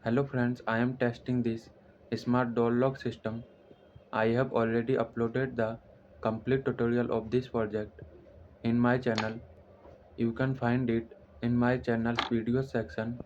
Hello friends, I am testing this smart door lock system. I have already uploaded the complete tutorial of this project in my channel. You can find it in my channel's video section.